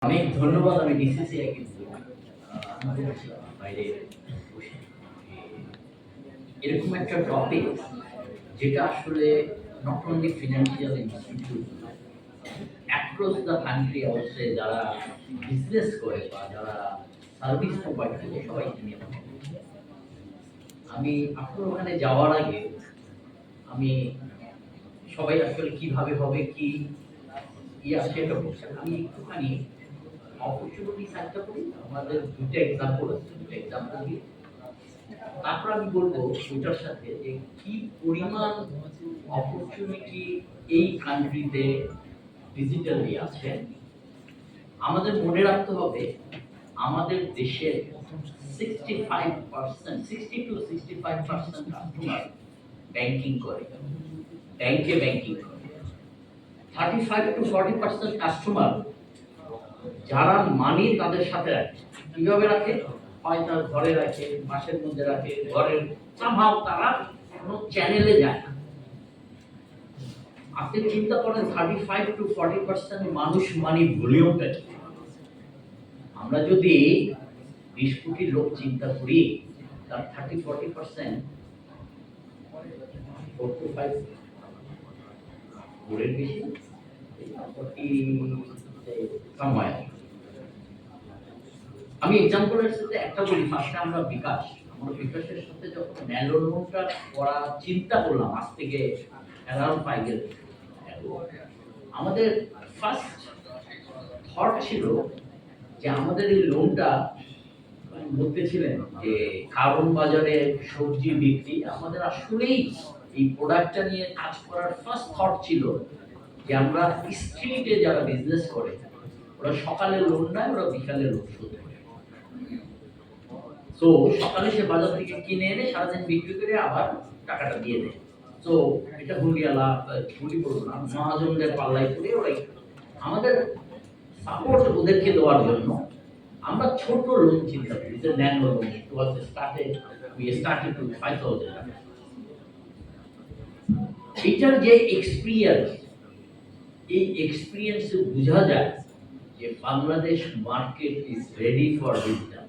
অনেক ধন্যবাদ। আমি ডিসিসিআই কিন্তু বাইরে বসে এরকম একটা টপিক যেটা আসলে not only financial institute across the country অবশ্যই যারা বিজনেস করে বা যারা সার্ভিস প্রোভাইড করে সবাইকে নিয়ে কথা বলছি। আমি আপনার ওখানে যাওয়ার আগে আমি সবাই আসলে কিভাবে হবে কি সেটা বলছেন। আমি একটুখানি অপরচুনিটি সাইডটা করি। আমাদের দুটো এক্সাম্পল আছে, দুটো এক্সাম্পল দিই। তারপর আমি বলবো ওইটার সাথে যে কি পরিমাণ অপরচুনিটি এই কান্ট্রিতে ডিজিটালি আছে। আমাদের মনে রাখতে হবে আমাদের দেশের 60 to 65% কাস্টমার ব্যাংকিং করে, ব্যাংকিং করে। 35 to 40% কাস্টমার যারা মানি তাদের সাথে রাখে। কিভাবে রাখে? হয় তার ঘরে রাখে, মাসের মধ্যে রাখে, ঘরের সামহাও তারা কোনো চ্যানেলে যায় না। আপনি চিন্তা করেন 35 to 40% মানুষ মানি ভলিউমটা কি? আমরা যদি 20 কোটি লোক চিন্তা করি তার 30-40% 4 to 5 ওরের বেশি 40 সময়। আমি এক্সাম্পলের সাথে একটা বলি। ফার্স্টে আমরা বিকাশের সাথে যখন ন্যানো লোনটা করা চিন্তা করলাম আজ থেকে অ্যারাউন্ড 5 ইয়ার, আমাদের ফার্স্ট থট ছিল যে আমাদের এই লোনটা বলতেছিলেন যে কারণ বাজারে সবজি বিক্রি। আমাদের আসলেই এই প্রোডাক্টটা নিয়ে কাজ করার ফার্স্ট থট ছিল যে আমরা স্ট্রিটে যারা বিজনেস করে ওরা সকালে লোন নেয়, ওরা বিকালে লোন শোধ করে। তো সকালে সে বাজার থেকে কিনে এনে সারাদিন বিক্রি করে আবার টাকাটা দিয়ে দেয়। তো এটা হুলিয়ালা হুলি বলবো না, মহাজনদের পাল্লাই করে ওরাই আমাদের সাপোর্ট ওদেরকে দেওয়ার জন্য আমরা ছোট লোন চিন্তা করি, যে nano loan. we started to 5,000 টাকা। এটার যে এক্সপিরিয়েন্স, এই এক্সপিরিয়েন্সে বোঝা যায় যে Bangladesh market is ready for digital,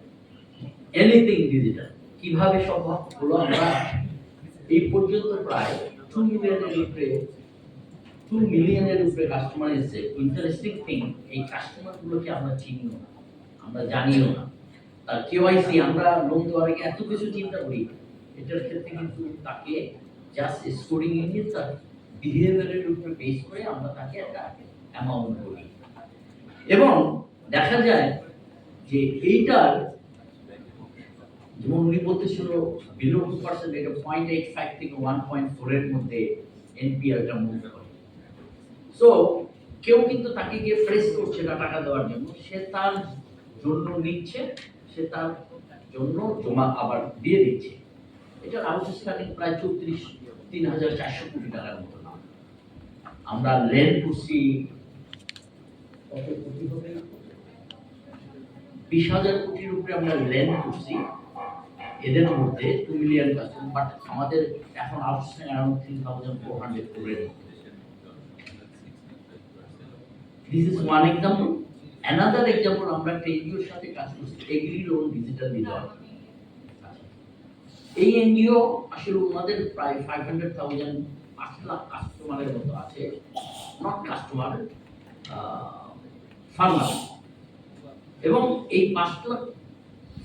anything digital. কিভাবে সম্ভব হলো? আমরা এই পর্যন্ত প্রায় 2 মিলিয়নের উপরে কাস্টমার এসেছে। ইন্টারেস্টিং থিং, এই কাস্টমারগুলোকে আমরা চিনিও না, আমরা জানিও না। তার কেওয়াইসি আমরা লোন দেওয়ার আগে এত কিছু চিন্তা করি। এটার ক্ষেত্রে কিন্তু তাকে জাস্ট স্কোরিং ইঞ্জিন তার বিহেভিয়ারের উপরে বেস করে আমরা তাকে একটা অ্যামাউন্ট করি। এবং দেখা যায় যে এইটার যেমন উনি বলতেছিল বিলো 2%, এটা 0.85 থেকে 1.4 এর মধ্যে এনপিআরটা মুভ করে। সো কেউ কিন্তু তাকে গিয়ে প্রেস করছে না টাকা দেওয়ার জন্য, সে তার জন্য নিচ্ছে, সে তার জন্য জমা আবার দিয়ে দিচ্ছে। এটা আউটস্ট্যান্ডিং প্রায় 3,400 কোটি টাকার মতো। আমরা লেন করছি কত কোটি হবে, 20,000 কোটির উপরে আমরা লেন করছি। এদের মধ্যে 2 মিলিয়ন কাস্টমার, বাট আমাদের এখন outstanding around 3,400 crore। This is one example. Another example, আমরা এনজিওর সাথে কাজ করছি, এগ্রি লোন ডিজিটাল দেওয়া। এই এনজিও আসলে ওনাদের প্রায় 500,000 5 লাখ কাস্টমারের মতো আছে, নট কাস্টমার, ফার্মার। এবং এই 5 লাখ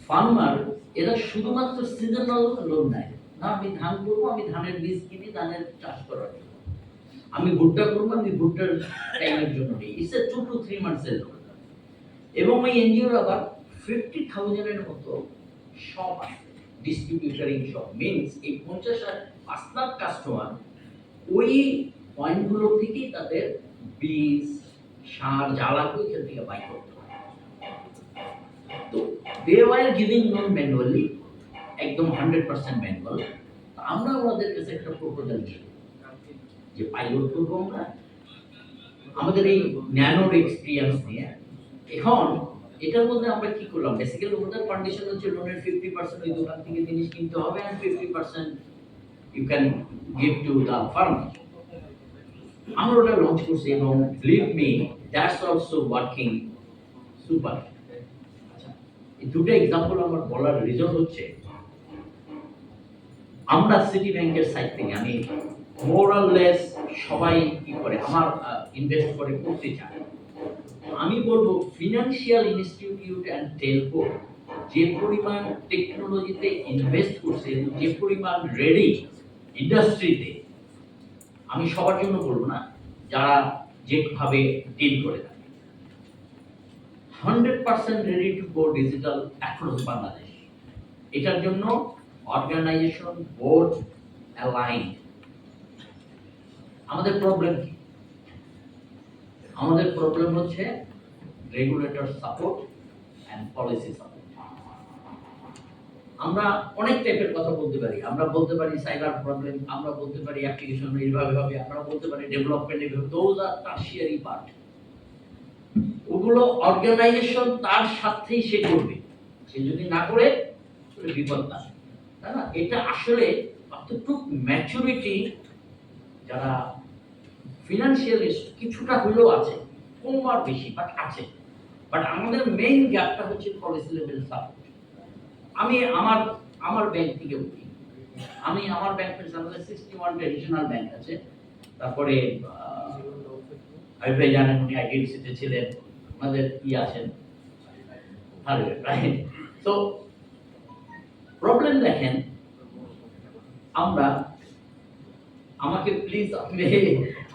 ফার্মার এরা শুধুমাত্র সিজনাল লোন নেয় না। আমি ধান করবো, আমি ধানের বীজ কিনি ধানের চাষ করার জন্য। আমি ভুট্টা করবো, আমি ভুট্টার টাইমের জন্য নেই। ইটস এ 2 to 3 মান্থসের লোন। এবং এই এনজিওর আবার 50,000 এর মতো শপ আছে, ডিস্ট্রিবিউটারিং শপ। মিনস এই 5 লাখ কাস্টমার ওই পয়েন্টগুলো থেকেই তাদের বীজ, সার, জ্বালানি এখান থেকে বাই করতে হয়। তো they were giving loan manually, একদম 100% ম্যানুয়াল। আমরা ওনাদের কাছে একটা প্রপোজাল দিই যে পাইলট করবো আমরা আমাদের এই ন্যানোর এক্সপিরিয়েন্স নিয়ে। এখন এটার মধ্যে আমরা কি করলাম? বেসিক্যালি ওদের কন্ডিশন হচ্ছে লোনের 50% ওই দোকান থেকে জিনিস কিনতে হবে, and 50% you can give to the farmer. আমরা ওটা লঞ্চ করছি এবং believe me that's also working super. আচ্ছা, এই দুটো এক্সাম্পল আমার বলার রিজন হচ্ছে আমরা সিটি ব্যাংকের সাইড থেকে আমি মোরাললেস সবাই কি করে আমার ইনভেস্ট করে করতে চায়। আমি বলবো ফিনান্সিয়াল ইনস্টিটিউট অ্যান্ড টেলকো যে পরিমাণ টেকনোলজিতে ইনভেস্ট করছে, যে পরিমাণ রেডি ইন্ডাস্ট্রিতে, আমি সবার জন্য বলবো না, যারা যেভাবে ডিল করে থাকে 100% ready to go digital across Bangladesh. এটার জন্য অর্গানাইজেশন বোর্ড অ্যালাইন। আমাদের প্রবলেম কি? আমাদের প্রবলেম হচ্ছে regulator support and policy support. আমরা অনেক টাইপের কথা বলতে পারি, আমরা বলতে পারি সাইবার প্রবলেম, আমরা বলতে পারি অ্যাপ্লিকেশন এইভাবে হবে, আমরা বলতে পারি ডেভেলপমেন্ট এইভাবে, দোজ আর টার্সিয়ারি পার্ট। ওগুলো অর্গানাইজেশন তার সাথেই সে করবে, সে যদি না করে বিপদ না, তাই না? এটা আসলে অতটুকু ম্যাচুরিটি যারা ফিনান্সিয়ালিস্ট কিছুটা হলেও আছে, কম আর বেশি বাট আছে। বাট আমাদের মেইন গ্যাপটা হচ্ছে পলিসি লেভেল সাপোর্ট। আমি আমার ব্যাংক থেকে বলি, আমি আমার ব্যাংকের আমাদের 61 ট্রেডিশনাল ব্যাংক আছে। তারপরে ভাই জানেন উনি আইডিএফসিতে ছিলেন, আমাদের কি আছেন রাইট। তো প্রবলেম দেখেন, আমরা আমাকে প্লিজ আপনি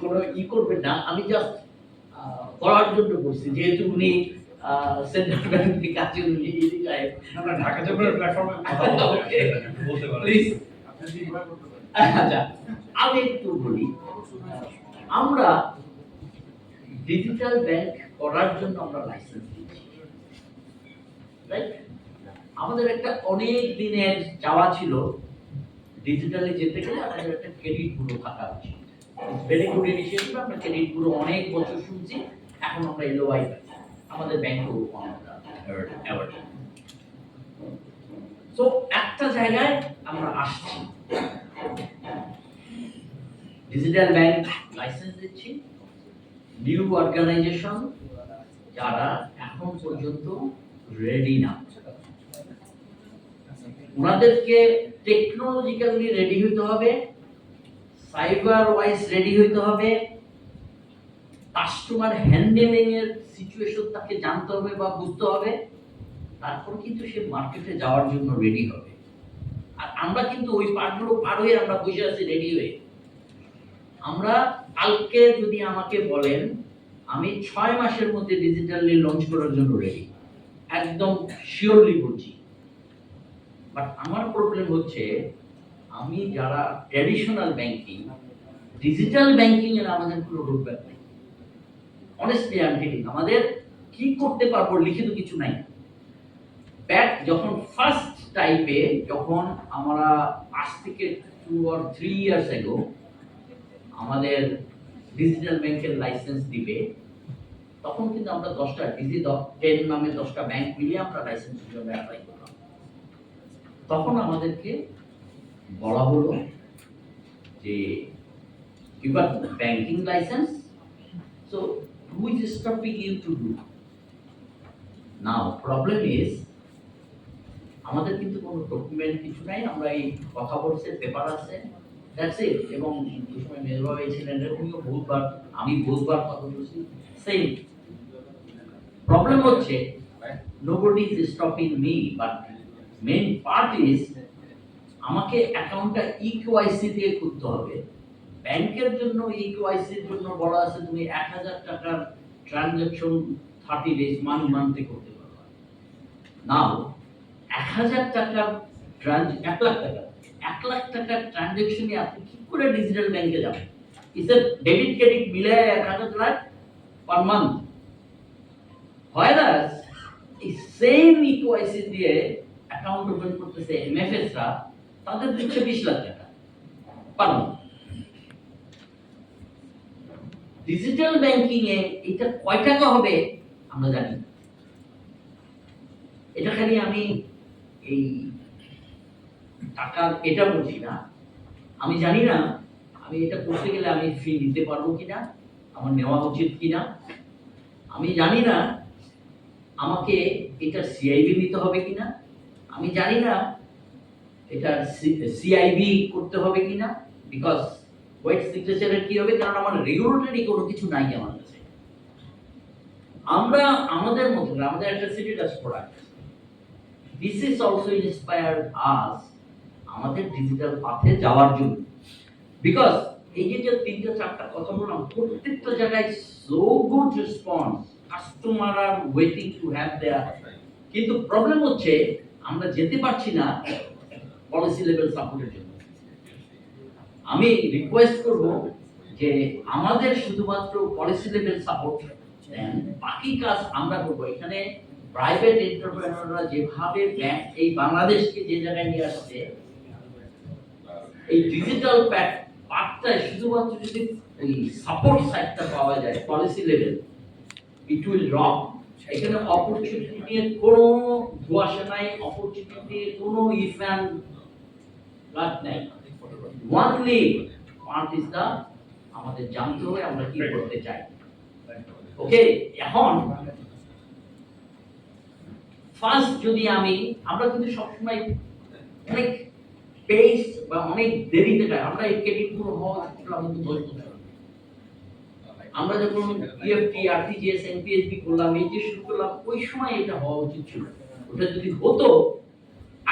কোনো করবেন না, আমি জাস্ট পড়ার জন্য বলছি, যেহেতু উনি সেন্ট্রাল ব্যাংক থেকে আছেন, উনি আমরা ঢাকা চক্রের প্ল্যাটফর্মে বলতে পারি প্লিজ। আচ্ছা, আমি একটু বলি, আমরা ডিজিটাল ব্যাংক করার জন্য আমরা লাইসেন্স দিচ্ছি, রাইট? আমাদের একটা অনেক দিনের চাওয়া ছিল ডিজিটালি যেতে গেলে আমাদের একটা ক্রেডিট ব্যুরো থাকা উচিত। ভেরি গুড ইনিশিয়েটিভ, আমরা ক্রেডিট ব্যুরো অনেক বছর শুনছি, এখন আমরা এলওআই পাচ্ছি, আমাদের ব্যাংকও অ্যাওয়ার্ড। তো একটা জায়গায় আমরা আসছি, ডিজিটাল ব্যাংক লাইসেন্স দিচ্ছি, নিউ অর্গানাইজেশন যারা এখন পর্যন্ত রেডি না, ওনাদেরকে টেকনোলজিক্যালি রেডি হইতে হবে, সাইবার ওয়াইজ রেডি হইতে হবে, কাস্টমার হ্যান্ডেলিং এর সিচুয়েশন তাকে জানতে হবে বা বুঝতে হবে, তারপর কিন্তু সে মার্কেটে যাওয়ার জন্য রেডি হবে। আর আমরা কিন্তু ওই পার্টগুলো পার হয়ে আমরা বসে আছি রেডি হয়ে। আমরা কালকে যদি আমাকে বলেন আমি 6 মাসের মধ্যে ডিজিটালি লঞ্চ করার জন্য রেডি, একদম শিওরলি বলছি। বাট আমার প্রবলেম হচ্ছে আমি যারা ট্র্যাডিশনাল ব্যাংকিং, ডিজিটাল ব্যাংকিং এর আমাদের কোনো রোডম্যাপ নেই। অনেস্টলি আই এম টেলিং, আমাদের কি করতে পারবো লিখিত কিছু নাই। ব্যাক যখন ফার্স্ট টাইপে, যখন আমরা আজ থেকে 2 or 3 years ago আমাদের ডিজিটাল ব্যাংকের লাইসেন্স দিবে, তখন কিন্তু আমরা 10টা ডিজি10 নামে 10টা ব্যাংক মিলিয়ে আমরা লাইসেন্সের জন্য অ্যাপ্লাই করলাম। তখন আমাদেরকে বলা হলো যে you got banking license, so who is stopping you to do? Now problem is আমাদের কিন্তু কোনো ডকুমেন্ট কিছু নাই, আমরা এই কথা বলছে, পেপার আছে, দ্যাটস ইট। এবং ওই সময় মেজবাবু ছিলেন, এরকমও বহুতবার, আমি বহুতবার কথা বলছি, সেম প্রবলেম হচ্ছে nobody is stopping me, but main part is আমাকে অ্যাকাউন্টটা ইকেওয়াইসি দিয়ে খুলতে হবে। ব্যাংকের জন্য ইকেওয়াইসির জন্য বলা আছে তুমি 1000 টাকার ট্রানজাকশন 30 ডেজ মান্থলি করতে পারবে। নাও 1000 টাকার 1 লাখ টাকার ট্রানজাকশনে আপনি কি করে ডিজিটাল ব্যাংকে যাবেন? ইসে ডেবিট ক্রেডিট মিলে 1000 লাখ পার মান্থ হয় না। এই সেম ইকেওয়াইসি দিয়ে অ্যাকাউন্ট ওপেন করতেছে এমএফএস রা, তাদের দিচ্ছে 20 লাখ টাকা পার মান্থ। ডিজিটাল ব্যাংকিং এ এটা কয় টাকা হবে আমরা জানি না। এটা খালি আমি এই টাকা এটা বলছি না, আমি জানি না আমি এটা করতে গেলে আমি ফি দিতে পারবো কিনা, আমার নেওয়া উচিত কিনা। আমি জানি না আমাকে এটা সিআইবি নিতে হবে কিনা, আমি জানি না এটা সিআইবি করতে হবে কিনা, বিকজ ওয়েট সিগনেচারের কি হবে, কারণ আমার রেগুলেটরি কোনো কিছু নাই আমার কাছে। আমরা আমাদের মধ্যে আমাদের একটা সিটিটাস product, this is also inspire us আমাদের ডিজিটাল পাথে যাওয়ার জন্য, বিকজ এই যে তিনটা চারটা কথা বললাম, প্রত্যেকটা জায়গায় so good response, customer R waiting to have their, কিন্তু প্রবলেম হচ্ছে আমরা যেতে পারছি না পলিসি লেভেল সাপোর্টের জন্য। আমি রিকোয়েস্ট করব যে আমাদের শুধুমাত্র পলিসি লেভেল সাপোর্ট দেন, বাকি কাজ আমরা করব। এখানে প্রাইভেট এন্টারপ্রেনাররা যেভাবে ব্যাংক এই বাংলাদেশকে যে জায়গায় নিয়ে আসছে, এই ডিজিটাল পার্টটায় শুধুমাত্র যদি ওই সাপোর্ট সাইডটা পাওয়া যায় policy level, it will rock. এখানে অপরচুনিটি নিয়ে কোনো ধোঁয়াশা নাই, অপরচুনিটি নিয়ে কোনো ইফ অ্যান্ড বাট নাই। ওয়ানলি পার্ট ইজ দা, আমাদের জানতে হবে আমরা কি করতে চাই। ওকে, এখন ফার্স্ট যদি আমরা কিন্তু সবসময় অনেক পেস বা অনেক দেরিতে যায়, আমরা এই ক্রেডিট গুলো হওয়া কিন্তু বলতে পারি। আমরা যখন ইএফটি, আরটিজিএস, এনপিএসবি করলাম, এই যে শুরু করলাম, ওই সময় এটা হওয়া উচিত ছিল। ওটা যদি হতো,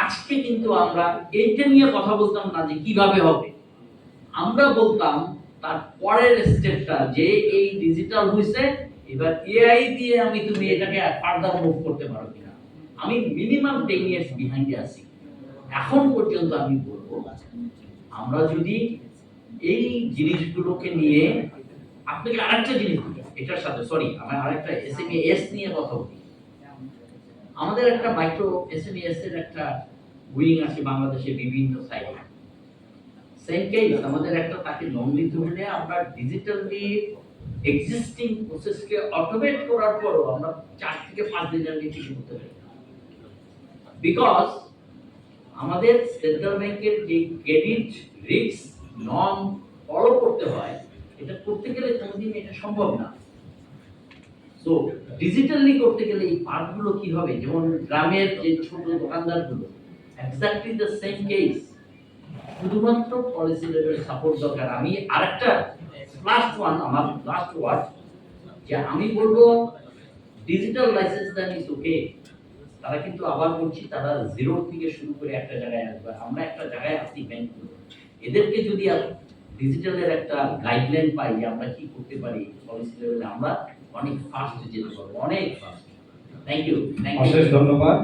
আজকে কিন্তু আমরা এইটা নিয়ে কথা বলতাম না যে কিভাবে হবে, আমরা বলতাম তার পরের স্টেপটা যে এই ডিজিটাল হইছে, এবার এআই দিয়ে তুমি এটাকে ফার্দার মুভ করতে পারো কিনা। আমি মিনিমাম 10 ইয়ার্স বিহাইন্ডে আছি। এখন পর্যন্ত আমি বলবো, আমরা যদি এই জিনিসগুলোকে নিয়ে, আপনাকে আরেকটা জিনিস এটার সাথে, সরি আমার আরেকটা এসএমএস নিয়ে কথা বলি। আমাদের একটা মাইক্রো এসএমএস এর একটা উইং আছে বাংলাদেশে বিভিন্ন সাইটে। সেম কেস, আমাদের একটা তাকে লোন দিতে হলে আমরা ডিজিটালি এক্সিস্টিং প্রসেসকে অটোমেট করার পরও আমরা 4 থেকে 5 দিন আগে কিছু করতে পারি, বিকজ আমাদের সেন্ট্রাল ব্যাংকের যে ক্রেডিট রিস্ক নর্ম ফলো করতে হয়, এটা করতে গেলে কোনদিন এটা সম্ভব না। সো ডিজিটালি করতে গেলে এই পার্টগুলো কি হবে, যেমন গ্রামের যে ছোট দোকানদারগুলো, এক্স্যাক্টলি দ্য সেম কেস, শুধুমাত্র পলিসি লেভেল সাপোর্ট দরকার। আমি আরেকটা আমার লাস্ট ওয়ার্ড, যে আমি বলবো digital licence then is okay, তারা কিন্তু আবার বলছি তারা জিরো থেকে শুরু করে একটা জায়গায় আসবে। আমরা একটা জায়গায় আসছি ব্যাংকগুলো, এদেরকে যদি ডিজিটালের একটা গাইডলাইন পাই যে আমরা কি করতে পারি পলিসি লেভেলে, আমরা অনেক ফাস্ট যেতে পারবো, অনেক ফাস্ট। Thank you. অশেষ ধন্যবাদ।